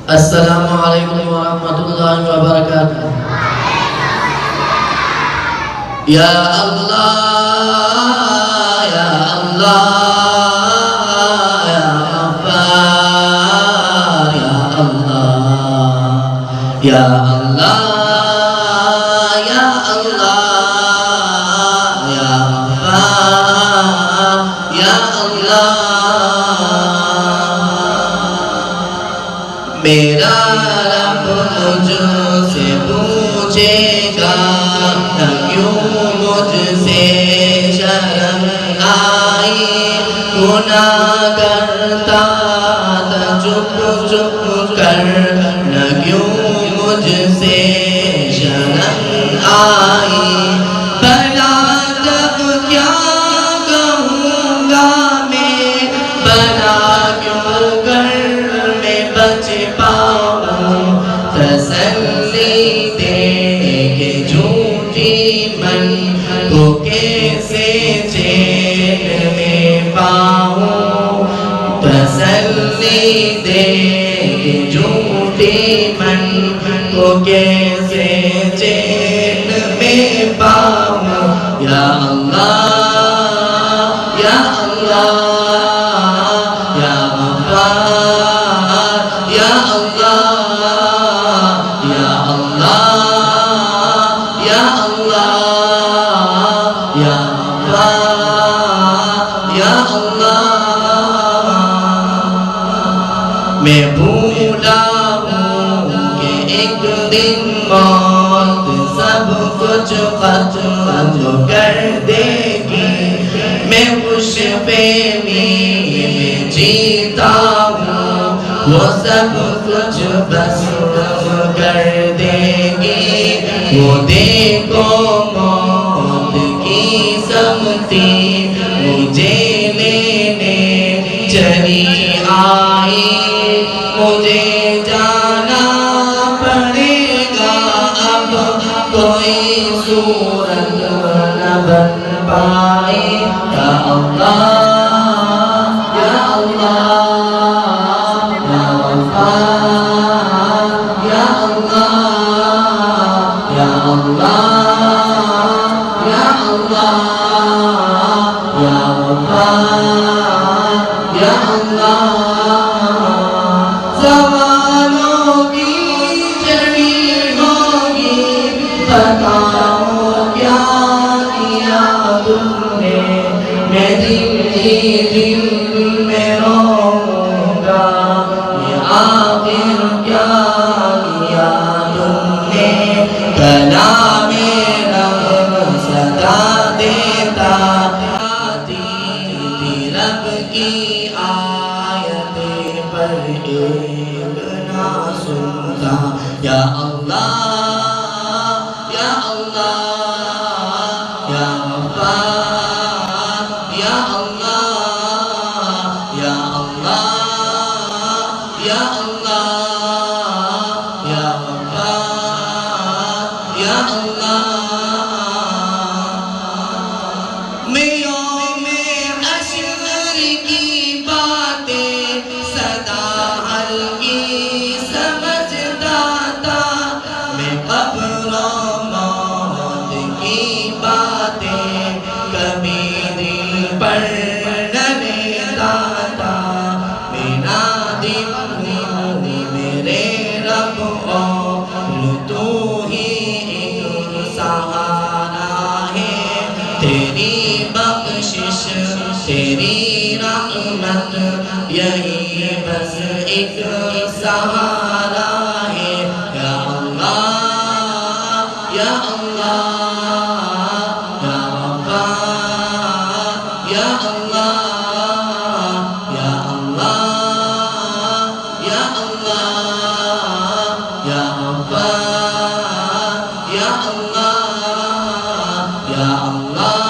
Assalamualaikum warahmatullahi wabarakatuh. Ya Allah, ya Allah, ya Ghaffar, ya Allah, ya Allah, ya Allah, ya Ghaffar, ya Allah. میرا رب مجھ سے پوچھے گا نہ کیوں مجھ سے شرم آئی، گناہ کرتا تھا چپ چپ کر، نہ کیوں مجھ سے شرم آئی، بھلا جب کیا کہوں گا میں، بھلا کیوں کر میں بچ پاؤں، تسلی دے کہ جھوٹی من کو کیسے چین میں پاؤں، تسلی دے کہ جھوٹی من کو کیسے چین میں پاؤں، یا اللہ، یا اللہ، یا غفار، یا اللہ، یا اللہ، یا اللہ، یا غفار، یا اللہ۔ میں بھولا ہوں کہ ایک دن موت سب کچھ ختم کر دے گی، میں خوش فہمی میں جیتا ہوں، وہ سب کچھ بس کر دے گی، وہ دیکھو موت کی سمتی مجھے لینے چلی آئی، مجھے جانا پڑے گا اب، کوئی صورت نہ بن پائے، یا اللہ، یا اللہ، یا غفار، یا اللہ، یا اللہ، یا اللہ، یا غفار، یا اللہ۔ زمانوں کی جڑی ہوگی، بتاؤ کیا کیا تم نے، میں دل ہی دل میں روؤں گا، یہ آخر کیا کیا تم نے، کلام رب صدا دیتا، تھی رب کی آیت پر ایک نہ سنتا، یا اللہ، یا اللہ، یا غفار، یا اللہ، یا اللہ، یا اللہ، یا غفار، یا اللہ۔ میں یوم حشر کی باتیں سدا ہلکی سمجھتا تھا، میں قبر و موت کی باتیں کبھی دل پر نہ لیتا تھا، میرا دل میرے رب اور تو ہی ایک سہارا ہے، تیری بخشش تیری رحمت یہی بس ایک سہارا ہے، یا اللہ، یا اللہ، یا غفار، یا اللہ، یا اللہ، یا اللہ، یا غفار، یا اللہ، یا اللہ۔